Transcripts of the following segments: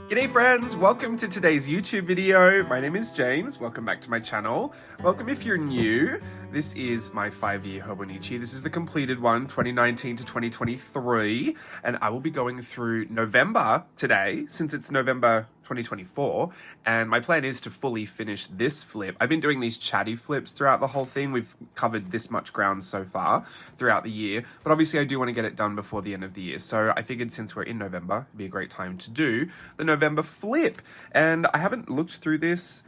G'day friends, welcome to today's YouTube video. My name is James, welcome back to my channel. Welcome if you're new. This is my 5-year Hobonichi. This is the completed one, 2019 to 2023. And I will be going through November today, since it's November 2024. And my plan is to fully finish this flip. I've been doing these chatty flips throughout the whole thing. We've covered this much ground so far throughout the year. But obviously I do want to get it done before the end of the year. So I figured since we're in November, it'd be a great time to do the November flip. And I haven't looked through this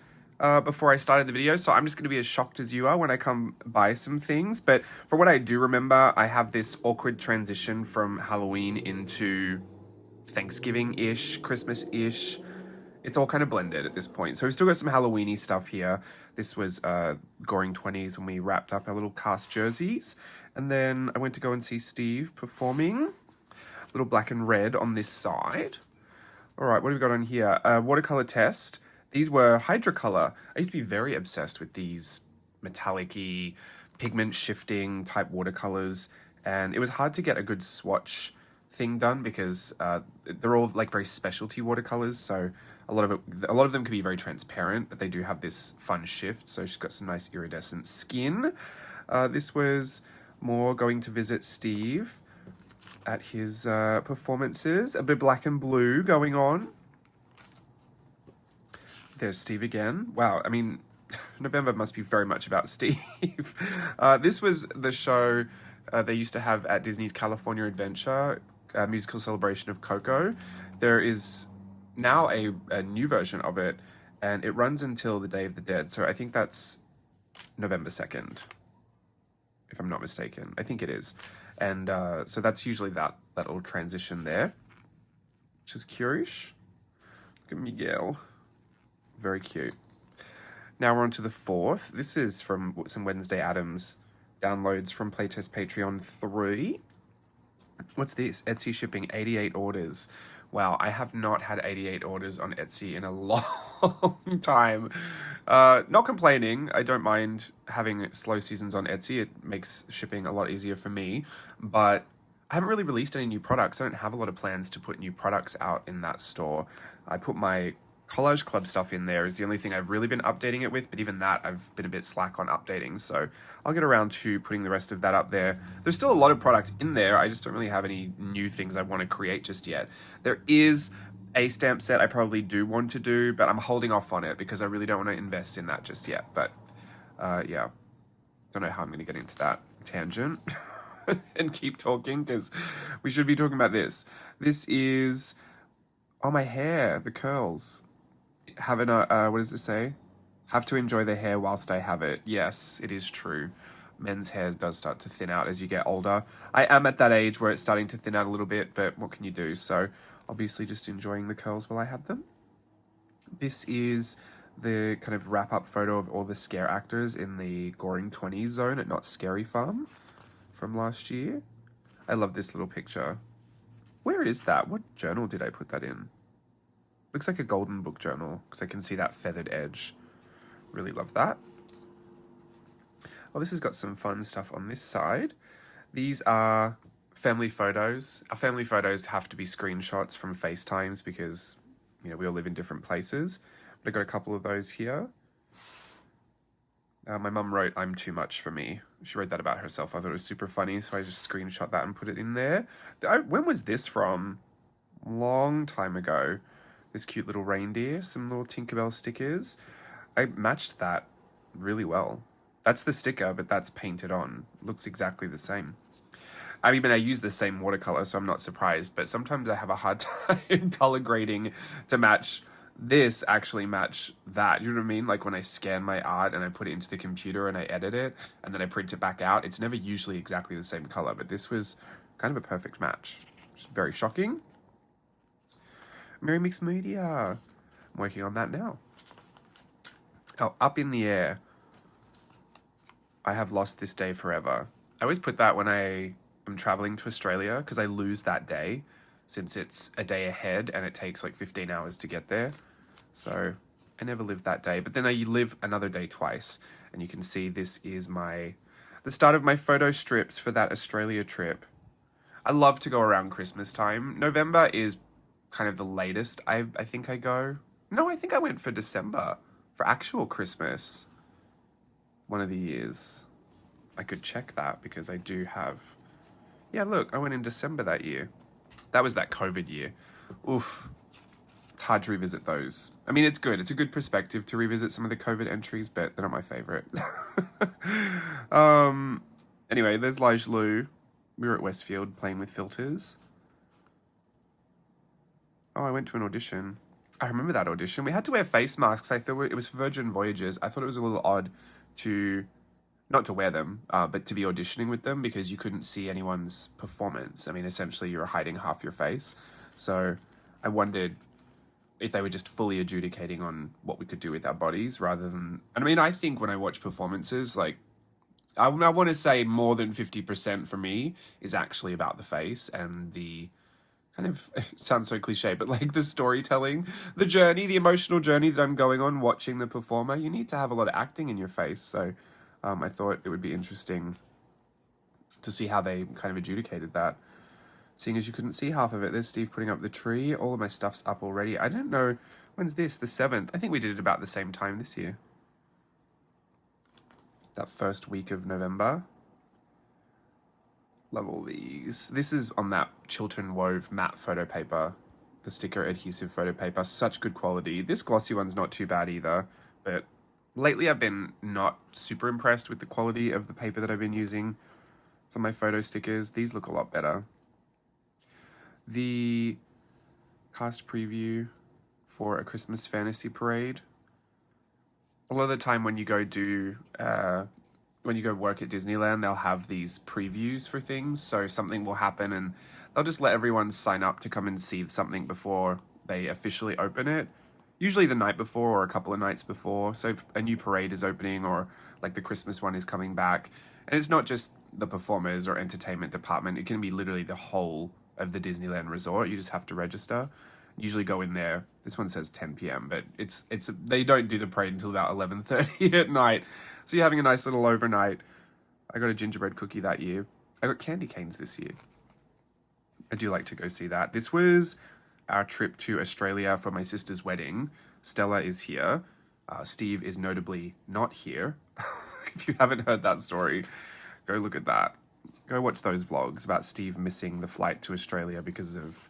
before I started the video, so I'm just going to be as shocked as you are when I come by some things. But for what I do remember, I have this awkward transition from Halloween into Thanksgiving-ish, Christmas-ish. It's all kind of blended at this point. So we've still got some Halloween-y stuff here. This was Goring 20s when we wrapped up our little cast jerseys. And then I went to go and see Steve performing. Little black and red on this side. All right, what have we got on here? Watercolor test. These were Hydrocolor. I used to be very obsessed with these metallic-y, pigment shifting type watercolors, and it was hard to get a good swatch thing done because they're all like very specialty watercolors. So a lot of them can be very transparent, but they do have this fun shift. So she's got some nice iridescent skin. This was more going to visit Steve at his performances. A bit black and blue going on. There's Steve again. Wow, I mean, November must be very much about Steve. This was the show they used to have at Disney's California Adventure, musical celebration of Coco. There is now a new version of it, and it runs until the Day of the Dead. So I think that's November 2nd, if I'm not mistaken. I think it is. And so that's usually that little transition there, which is curious. Look at Miguel. Very cute. Now we're on to the 4th. This is from some Wednesday Addams downloads from Playtest Patreon 3. What's this? Etsy shipping 88 orders. Wow, I have not had 88 orders on Etsy in a long time. Not complaining. I don't mind having slow seasons on Etsy. It makes shipping a lot easier for me. But I haven't really released any new products. I don't have a lot of plans to put new products out in that store. I put my Collage Club stuff in there is the only thing I've really been updating it with, but even that I've been a bit slack on updating, so I'll get around to putting the rest of that up there. There's still a lot of product in there, I just don't really have any new things I want to create just yet. There is a stamp set I probably do want to do, but I'm holding off on it because I really don't want to invest in that just yet, but yeah, don't know how I'm going to get into that tangent and keep talking because we should be talking about this. This is, oh, my hair, the curls. Having a, what does it say? Have to enjoy the hair whilst I have it. Yes, it is true. Men's hair does start to thin out as you get older. I am at that age where it's starting to thin out a little bit, but what can you do? So obviously just enjoying the curls while I have them. This is the kind of wrap-up photo of all the scare actors in the Goring 20s zone at Not Scary Farm from last year. I love this little picture. Where is that? What journal did I put that in? Looks like a golden book journal because I can see that feathered edge. Really love that. Oh, this has got some fun stuff on this side. These are family photos. Our family photos have to be screenshots from FaceTimes because, you know, we all live in different places. But I got a couple of those here. My mum wrote, "I'm too much for me." She wrote that about herself. I thought it was super funny, so I just screenshot that and put it in there. When was this from? Long time ago. This cute little reindeer, some little Tinkerbell stickers. I matched that really well. That's the sticker, but that's painted on. Looks exactly the same. I mean, I use the same watercolor, so I'm not surprised, but sometimes I have a hard time color grading to match this actually match that. You know what I mean? Like when I scan my art and I put it into the computer and I edit it and then I print it back out, it's never usually exactly the same color, but this was kind of a perfect match. Which is very shocking. Merry Mixed Media. I'm working on that now. Oh, Up in the Air. I have lost this day forever. I always put that when I am traveling to Australia because I lose that day since it's a day ahead and it takes like 15 hours to get there. So I never live that day, but then I live another day twice. And you can see this is the start of my photo strips for that Australia trip. I love to go around Christmas time. November is kind of the latest I think I go. No, I think I went for December for actual Christmas one of the years. I could check that because I do have. Yeah, look, I went in December that year. That was that COVID year. Oof. It's hard to revisit those. I mean, it's good. It's a good perspective to revisit some of the COVID entries, but they're not my favorite. Anyway, there's Lige Lu. We were at Westfield playing with filters. Oh, I went to an audition. I remember that audition. We had to wear face masks. I thought it was for Virgin Voyages. I thought it was a little odd to, not to wear them, but to be auditioning with them because you couldn't see anyone's performance. I mean, essentially you were hiding half your face. So I wondered if they were just fully adjudicating on what we could do with our bodies rather than, I mean, I think when I watch performances, like, I want to say more than 50% for me is actually about the face and the kind of, it sounds so cliche, but like the storytelling, the journey, the emotional journey that I'm going on watching the performer. You need to have a lot of acting in your face. So I thought it would be interesting to see how they kind of adjudicated that. Seeing as you couldn't see half of it. There's Steve putting up the tree. All of my stuff's up already. I don't know, when's this? The 7th? I think we did it about the same time this year. That first week of November. Love all these. This is on that Chiltern Wove matte photo paper. The sticker adhesive photo paper. Such good quality. This glossy one's not too bad either. But lately I've been not super impressed with the quality of the paper that I've been using for my photo stickers. These look a lot better. The cast preview for A Christmas Fantasy Parade. A lot of the time when you go work at Disneyland, they'll have these previews for things. So something will happen and they'll just let everyone sign up to come and see something before they officially open it. Usually the night before or a couple of nights before. So if a new parade is opening or like the Christmas one is coming back. And it's not just the performers or entertainment department. It can be literally the whole of the Disneyland resort. You just have to register. Usually go in there. This one says 10 p.m., but it's they don't do the parade until about 11:30 at night. So you're having a nice little overnight. I got a gingerbread cookie that year. I got candy canes this year. I do like to go see that. This was our trip to Australia for my sister's wedding. Stella is here. Steve is notably not here. If you haven't heard that story, go look at that. Go watch those vlogs about Steve missing the flight to Australia because of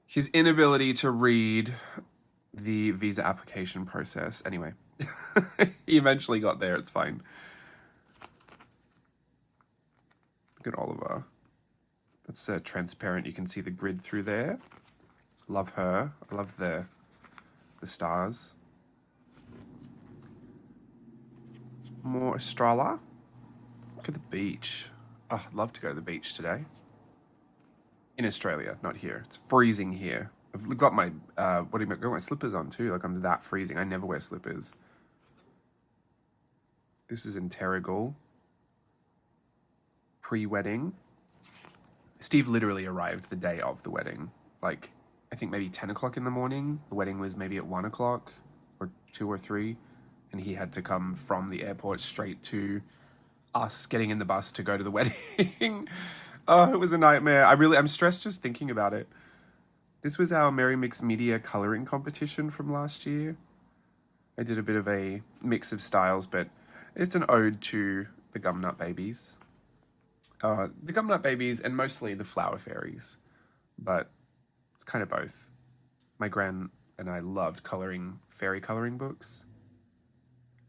his inability to read the visa application process. Anyway, he eventually got there. It's fine. Look at Oliver. That's transparent. You can see the grid through there. Love her. I love the stars. More Estrella. Look at the beach. Oh, I'd love to go to the beach today. In Australia, not here. It's freezing here. I've got my got my slippers on too. Like I'm that freezing. I never wear slippers. This is in Terrigal. Pre-wedding. Steve literally arrived the day of the wedding. Like, I think maybe 10 o'clock in the morning. The wedding was maybe at 1 o'clock or 2 or 3. And he had to come from the airport straight to us getting in the bus to go to the wedding. Oh, it was a nightmare. I'm stressed just thinking about it. This was our Merry Mix Media coloring competition from last year. I did a bit of a mix of styles, but it's an ode to the Gumnut Babies. The Gumnut Babies and mostly the Flower Fairies, but it's kind of both. My gran and I loved coloring fairy coloring books.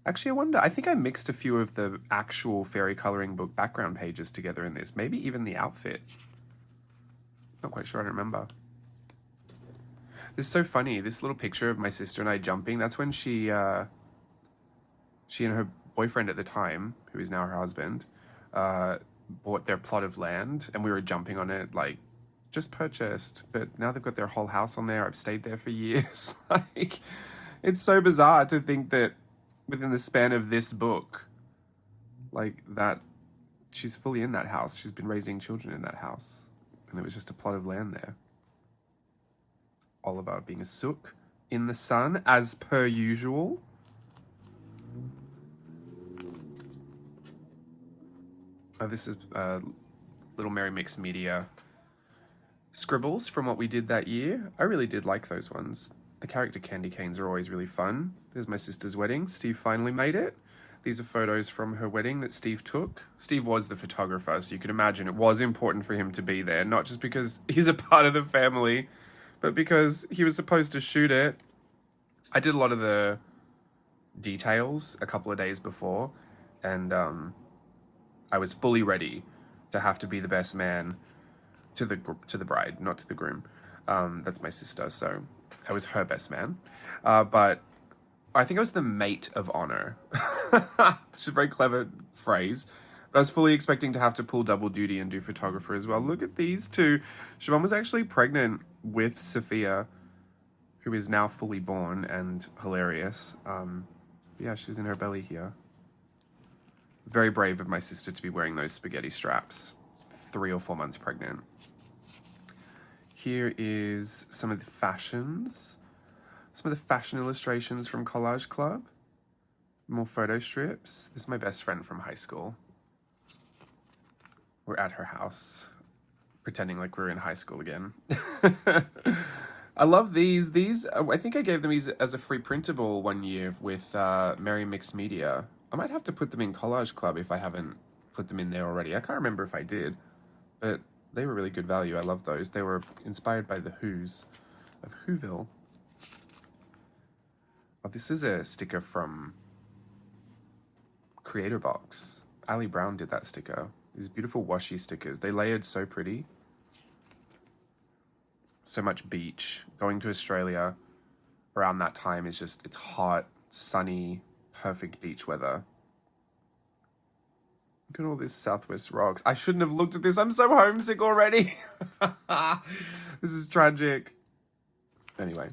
Actually, I wonder, I think I mixed a few of the actual fairy coloring book background pages together in this. Maybe even the outfit. Not quite sure, I don't remember. This is so funny. This little picture of my sister and I jumping, that's when she and her boyfriend at the time, who is now her husband, bought their plot of land and we were jumping on it, like, just purchased. But now they've got their whole house on there. I've stayed there for years. Like, it's so bizarre to think that within the span of this book, like that, she's fully in that house. She's been raising children in that house. And it was just a plot of land there. Oliver being a sook in the sun, as per usual. Oh, this is Little Merry Mix Media scribbles from what we did that year. I really did like those ones. The character candy canes are always really fun. There's my sister's wedding. Steve finally made it. These are photos from her wedding that Steve took. Steve was the photographer, so you can imagine it was important for him to be there, not just because he's a part of the family, but because he was supposed to shoot it. I did a lot of the details a couple of days before, and I was fully ready to have to be the best man to the bride, not to the groom. That's my sister, so I was her best man. But I think I was the mate of honor, which is a very clever phrase. But I was fully expecting to have to pull double duty and do photographer as well. Look at these two. Siobhan was actually pregnant with Sophia, who is now fully born and hilarious. Yeah, she was in her belly here. Very brave of my sister to be wearing those spaghetti straps, 3 or 4 months pregnant. Here is some of the fashions, some of the fashion illustrations from Collage Club. More photo strips. This is my best friend from high school. We're at her house, pretending like we're in high school again. I love these. These, I think I gave them these as a free printable one year with Merry Mixed Media. I might have to put them in Collage Club if I haven't put them in there already. I can't remember if I did, but they were really good value. I love those. They were inspired by the Who's of Whoville. Oh, this is a sticker from Creator Box. Ali Brown did that sticker. These beautiful washi stickers. They layered so pretty. So much beach. Going to Australia around that time is just, it's hot, sunny, perfect beach weather. Look at all this Southwest rocks. I shouldn't have looked at this. I'm so homesick already. This is tragic. Anyway.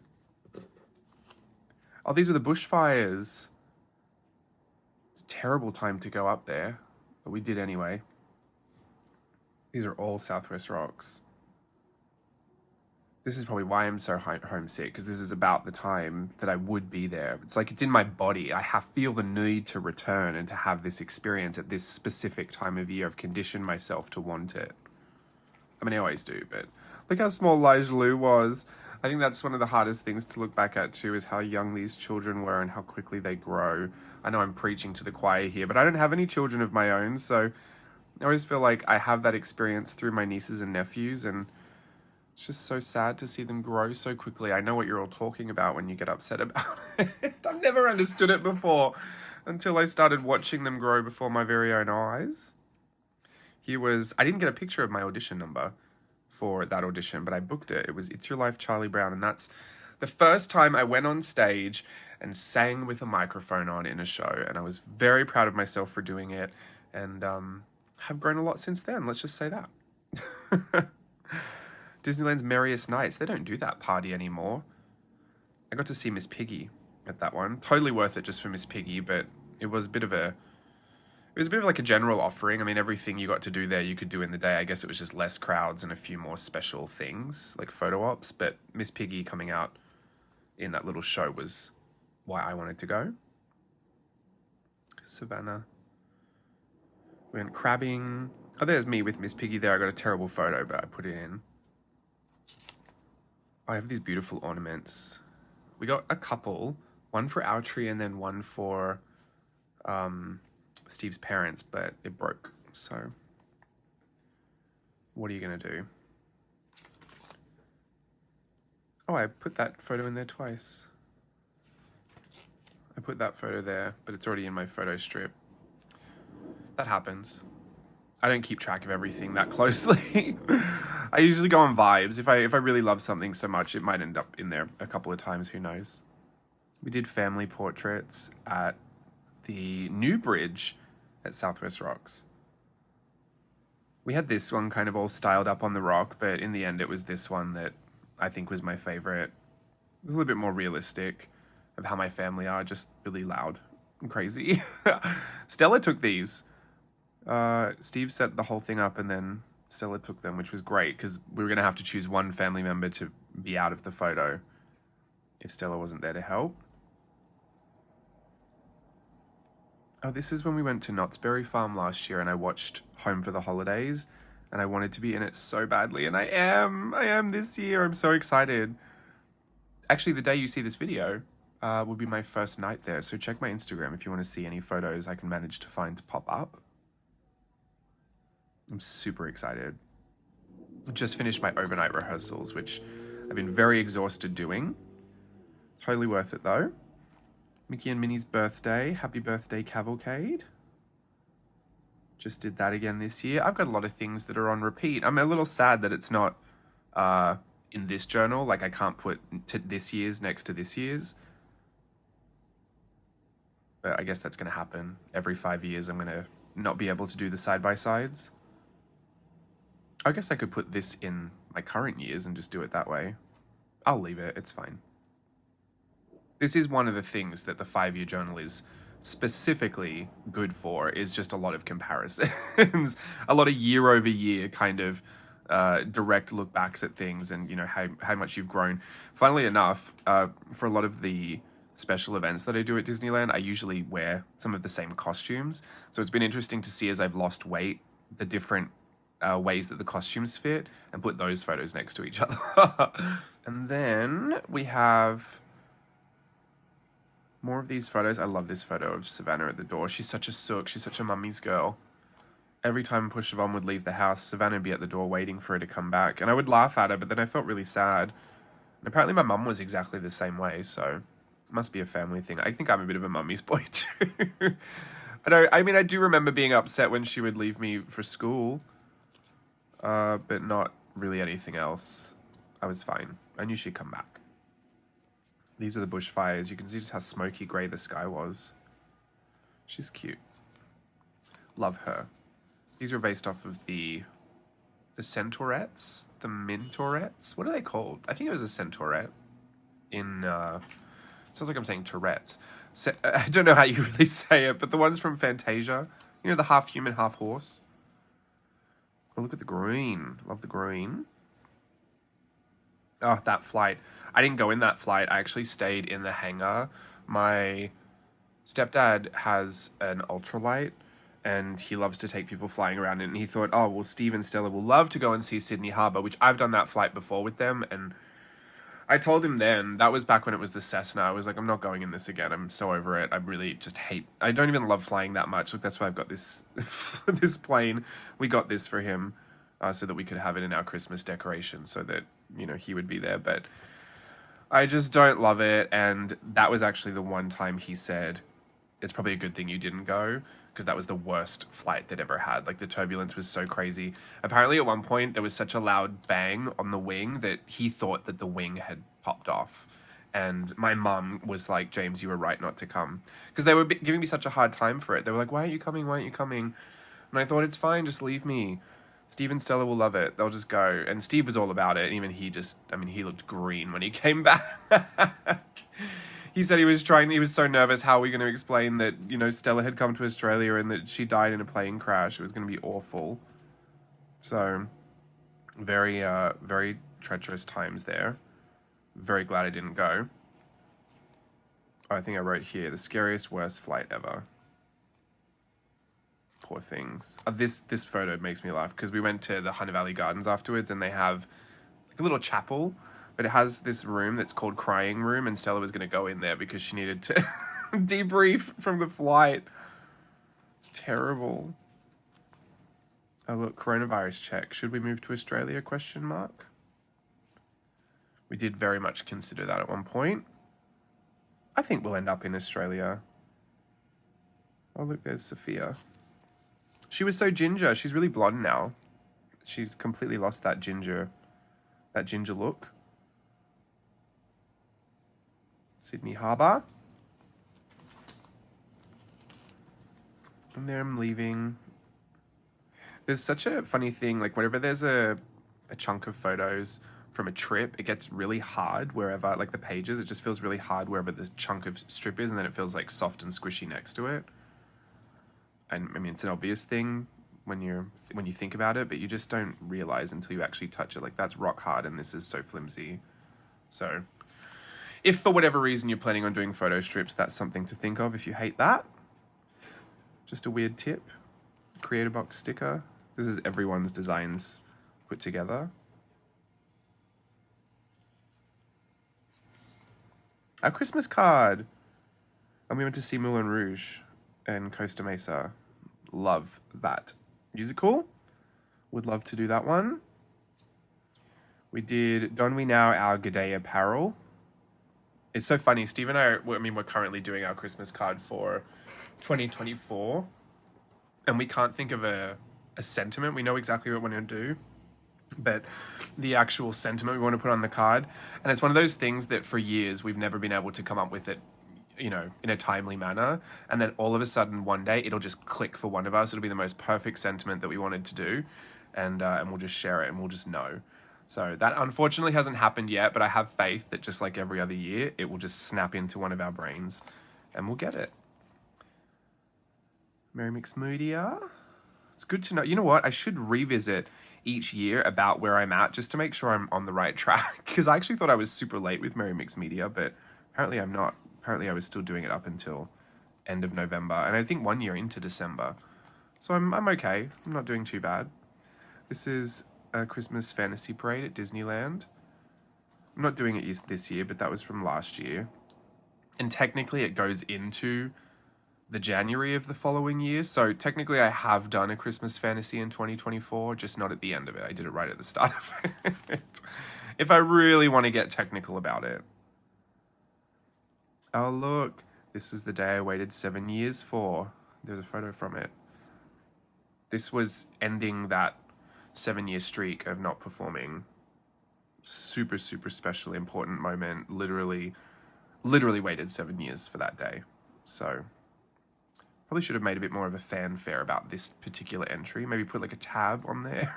Oh, these were the bushfires. It's a terrible time to go up there, but we did anyway. These are all Southwest rocks. This is probably why I'm so homesick, because this is about the time that I would be there. It's like it's in my body. I feel the need to return and to have this experience at this specific time of year. I've conditioned myself to want it. I mean, I always do, but look how small Lajlu was. I think that's one of the hardest things to look back at too, is how young these children were and how quickly they grow. I know I'm preaching to the choir here, but I don't have any children of my own, so I always feel like I have that experience through my nieces and nephews, and it's just so sad to see them grow so quickly. I know what you're all talking about when you get upset about it. I've never understood it before until I started watching them grow before my very own eyes. I didn't get a picture of my audition number for that audition, but I booked it. It was It's Your Life, Charlie Brown, and that's the first time I went on stage and sang with a microphone on in a show, and I was very proud of myself for doing it, and have grown a lot since then, let's just say that. Disneyland's Merriest Nights, they don't do that party anymore. I got to see Miss Piggy at that one. Totally worth it just for Miss Piggy, but it was a bit of like a general offering. I mean, everything you got to do there, you could do in the day. I guess it was just less crowds and a few more special things, like photo ops. But Miss Piggy coming out in that little show was why I wanted to go. Savannah. We went crabbing. Oh, there's me with Miss Piggy there. I got a terrible photo, but I put it in. I have these beautiful ornaments. We got a couple. One for our tree and then one for Steve's parents, but it broke. So what are you going to do? Oh, I put that photo in there twice. I put that photo there, but it's already in my photo strip. That happens. I don't keep track of everything that closely. I usually go on vibes. If I really love something so much, it might end up in there a couple of times, who knows. We did family portraits at the new bridge at Southwest Rocks. We had this one kind of all styled up on the rock, but in the end it was this one that I think was my favorite. It was a little bit more realistic of how my family are, just really loud and crazy. Stella took these. Steve set the whole thing up and then Stella took them, which was great because we were going to have to choose one family member to be out of the photo if Stella wasn't there to help. Oh, this is when we went to Knott's Berry Farm last year and I watched Home for the Holidays. and I wanted to be in it so badly, and I am this year. I'm so excited. Actually, the day you see this video will be my first night there, so check my Instagram if you want to see any photos I can manage to find pop up. I'm super excited. Just finished my overnight rehearsals, which I've been very exhausted doing. Totally worth it though. Mickey and Minnie's birthday. Happy birthday cavalcade. Just did that again this year. I've got a lot of things that are on repeat. I'm a little sad that it's not in this journal. Like I can't put this year's next to this year's. But I guess that's going to happen. Every 5 years I'm going to not be able to do the side-by-sides. I guess I could put this in my current years and just do it that way. I'll leave it. It's fine. This is one of the things that the 5-year journal is specifically good for, is just a lot of comparisons, a lot of year over year kind of direct look backs at things, and you know how much you've grown. Funnily enough, for a lot of the special events that I do at Disneyland, I usually wear some of the same costumes. So it's been interesting to see as I've lost weight, the different ways that the costumes fit, and put those photos next to each other. And then we have more of these photos. I love this photo of Savannah at the door. She's such a sook. She's such a mummy's girl. Every time Push-Siobhan would leave the house, Savannah would be at the door waiting for her to come back. And I would laugh at her, but then I felt really sad. And apparently my mum was exactly the same way, so it must be a family thing. I think I'm a bit of a mummy's boy too. I do remember being upset when she would leave me for school, but not really anything else. I was fine. I knew she'd come back. These are the bushfires. You can see just how smoky grey the sky was. She's cute. Love her. These are based off of the centaurettes, the Mintaurettes. What are they called? I think it was a centaurette. Sounds like I'm saying Tourette's. I don't know how you really say it, but the ones from Fantasia. You know, the half human, half horse. Oh, look at the green. Love the green. Oh, that flight. I didn't go in that flight. I actually stayed in the hangar. My stepdad has an ultralight, and he loves to take people flying around. And he thought, oh, well, Steve and Stella will love to go and see Sydney Harbour, which I've done that flight before with them. And I told him then, that was back when it was the Cessna. I was like, I'm not going in this again. I'm so over it. I really just I don't even love flying that much. Look, that's why I've got this, this plane. We got this for him so that we could have it in our Christmas decoration so that, you know, he would be there. But I just don't love it. And that was actually the one time he said, it's probably a good thing you didn't go, because that was the worst flight they'd ever had. Like, the turbulence was so crazy. Apparently at one point there was such a loud bang on the wing that he thought that the wing had popped off. And my mum was like, James, you were right not to come. Because they were giving me such a hard time for it. They were like, why aren't you coming? Why aren't you coming? And I thought, it's fine, just leave me. Steve and Stella will love it. They'll just go. And Steve was all about it. And even he he looked green when he came back. He said he was so nervous. How are we going to explain that, you know, Stella had come to Australia and that she died in a plane crash? It was going to be awful. So, very, very treacherous times there. Very glad I didn't go. I think I wrote here, the scariest, worst flight ever. Poor things. This photo makes me laugh because we went to the Hunter Valley Gardens afterwards, and they have like a little chapel, but it has this room that's called Crying Room, and Stella was going to go in there because she needed to debrief from the flight. It's terrible. Oh look, coronavirus check. Should we move to Australia? ? We did very much consider that at one point. I think we'll end up in Australia. Oh look, there's Sophia. She was so ginger. She's really blonde now. She's completely lost that ginger look. Sydney Harbour. And there I'm leaving. There's such a funny thing, like whenever there's a chunk of photos from a trip, it gets really hard wherever, like the pages, it just feels really hard wherever the chunk of strip is, and then it feels like soft and squishy next to it. And I mean, it's an obvious thing when you think about it, but you just don't realize until you actually touch it. Like, that's rock hard, and this is so flimsy. So if for whatever reason you're planning on doing photo strips, that's something to think of if you hate that. Just a weird tip. Creator box sticker. This is everyone's designs put together. Our Christmas card. And we went to see Moulin Rouge and Costa Mesa. Love that musical. Would love to do that one. We did Don We Now Our G'day Apparel. It's so funny. Steve and I mean, we're currently doing our Christmas card for 2024. And we can't think of a sentiment. We know exactly what we're going to do. But the actual sentiment we want to put on the card. And it's one of those things that for years we've never been able to come up with it, you know, in a timely manner. And then all of a sudden one day it'll just click for one of us. It'll be the most perfect sentiment that we wanted to do. And we'll just share it and we'll just know. So that unfortunately hasn't happened yet, but I have faith that just like every other year, it will just snap into one of our brains and we'll get it. Mary McSmoodia. It's good to know. You know what? I should revisit each year about where I'm at just to make sure I'm on the right track. Because I actually thought I was super late with Mary Mixed Media, but apparently I'm not. Apparently I was still doing it up until end of November. And I think 1 year into December. So I'm okay. I'm not doing too bad. This is a Christmas fantasy parade at Disneyland. I'm not doing it this year, but that was from last year. And technically it goes into the January of the following year. So technically I have done a Christmas fantasy in 2024, just not at the end of it. I did it right at the start of it. If I really want to get technical about it. Oh, look. This was the day I waited 7 years for. There's a photo from it. This was ending that 7-year streak of not performing. Super, super special, important moment. Literally waited 7 years for that day. So probably should have made a bit more of a fanfare about this particular entry. Maybe put like a tab on there.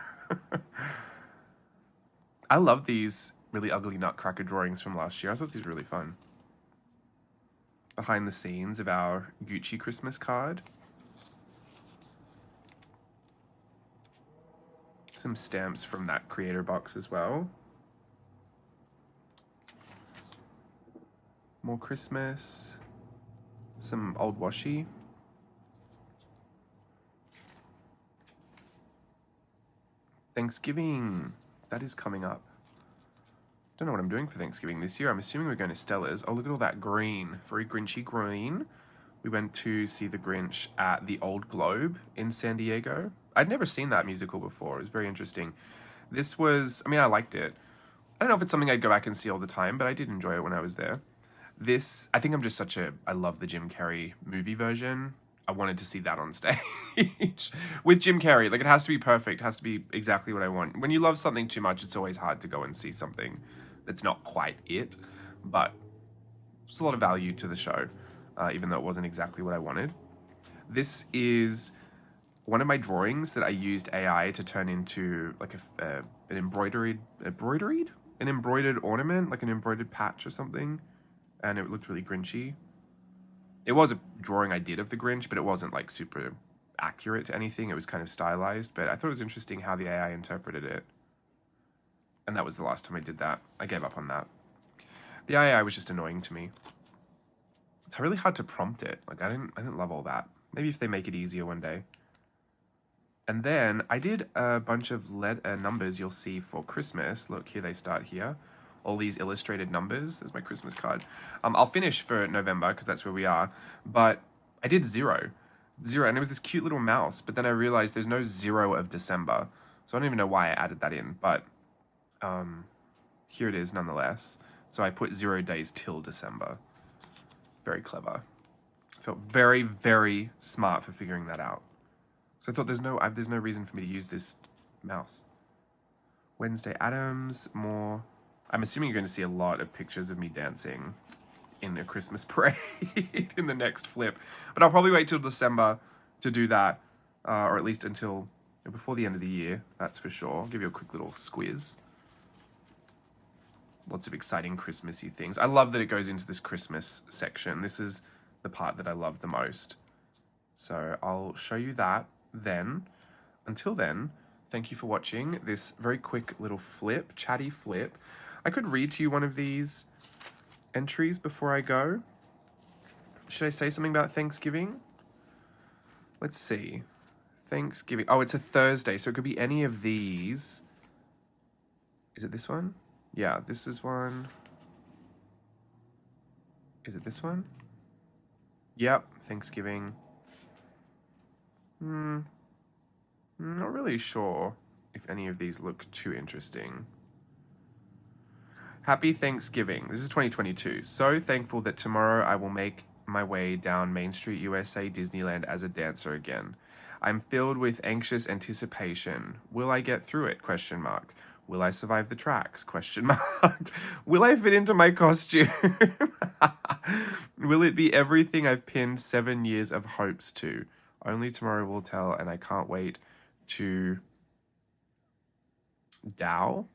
I love these really ugly Nutcracker drawings from last year. I thought these were really fun. Behind the scenes of our Gucci Christmas card. Some stamps from that creator box as well. More Christmas. Some old washi. Thanksgiving. That is coming up. Don't know what I'm doing for Thanksgiving this year. I'm assuming we're going to Stella's. Oh, look at all that green. Very Grinchy green. We went to see The Grinch at the Old Globe in San Diego. I'd never seen that musical before. It was very interesting. This was, I mean, I liked it. I don't know if it's something I'd go back and see all the time, but I did enjoy it when I was there. This, I think I'm just I love the Jim Carrey movie version. I wanted to see that on stage with Jim Carrey. Like, it has to be perfect. It has to be exactly what I want. When you love something too much, it's always hard to go and see something that's not quite it, but there's a lot of value to the show, even though it wasn't exactly what I wanted. This is one of my drawings that I used AI to turn into like an embroidered ornament, like an embroidered patch or something, and it looked really Grinchy. It was a drawing I did of the Grinch, but it wasn't like super accurate to anything. It was kind of stylized, but I thought it was interesting how the AI interpreted it. And that was the last time I did that. I gave up on that. The AI was just annoying to me. It's really hard to prompt it. Like, I didn't love all that. Maybe if they make it easier one day. And then I did a bunch of numbers you'll see for Christmas. Look, here they start here. All these illustrated numbers. There's my Christmas card. I'll finish for November because that's where we are. But I did 0. And it was this cute little mouse. But then I realized there's no 0 of December. So I don't even know why I added that in. But here it is nonetheless. So I put 0 days till December. Very clever. I felt very, very smart for figuring that out. So I thought there's no reason for me to use this mouse. Wednesday Addams, more. I'm assuming you're going to see a lot of pictures of me dancing in a Christmas parade in the next flip. But I'll probably wait till December to do that, or at least until before the end of the year, that's for sure. I'll give you a quick little squiz. Lots of exciting Christmassy things. I love that it goes into this Christmas section. This is the part that I love the most. So I'll show you that then. Until then, thank you for watching this very quick little flip, chatty flip. I could read to you one of these entries before I go. Should I say something about Thanksgiving? Let's see. Thanksgiving. Oh, it's a Thursday, so it could be any of these. Is it this one? Yeah, this is one. Is it this one? Yep, Thanksgiving. Not really sure if any of these look too interesting. Happy Thanksgiving. This is 2022. So thankful that tomorrow I will make my way down Main Street, USA, Disneyland as a dancer again. I'm filled with anxious anticipation. Will I get through it? Question mark. Will I survive the tracks? Question mark. Will I fit into my costume? Will it be everything I've pinned 7 years of hopes to? Only tomorrow will tell, and I can't wait to Dow?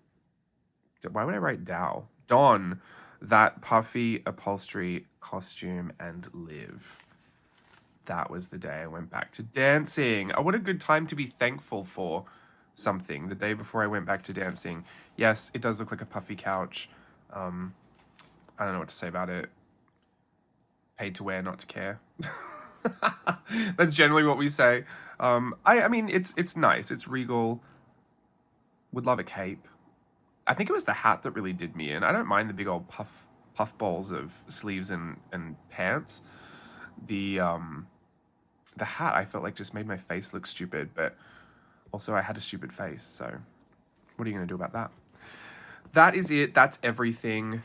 Why would I write Dow? Don that puffy upholstery costume and live. That was the day I went back to dancing. Oh, what a good time to be thankful for something. The day before I went back to dancing. Yes, it does look like a puffy couch. I don't know what to say about it. Paid to wear, not to care. That's generally what we say. I mean, it's nice. It's regal. Would love a cape. I think it was the hat that really did me in. I don't mind the big old puff balls of sleeves and pants. The hat I felt like just made my face look stupid, but also I had a stupid face, so what are you gonna do about that? That is it. That's everything.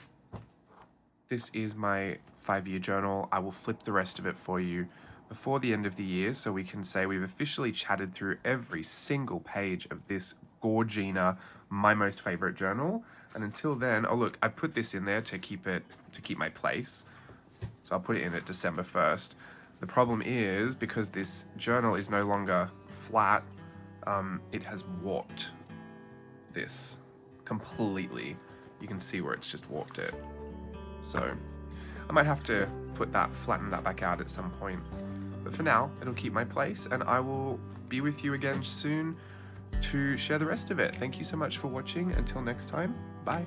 This is my 5-year journal. I will flip the rest of it for you before the end of the year so we can say we've officially chatted through every single page of this Gorgina, my most favorite journal. And until then, oh look, I put this in there to keep my place. So I'll put it in at December 1st. The problem is, because this journal is no longer flat, it has warped this completely. You can see where it's just warped it. So I might have to flatten that back out at some point. But for now, it'll keep my place, and I will be with you again soon to share the rest of it. Thank you so much for watching. Until next time, bye.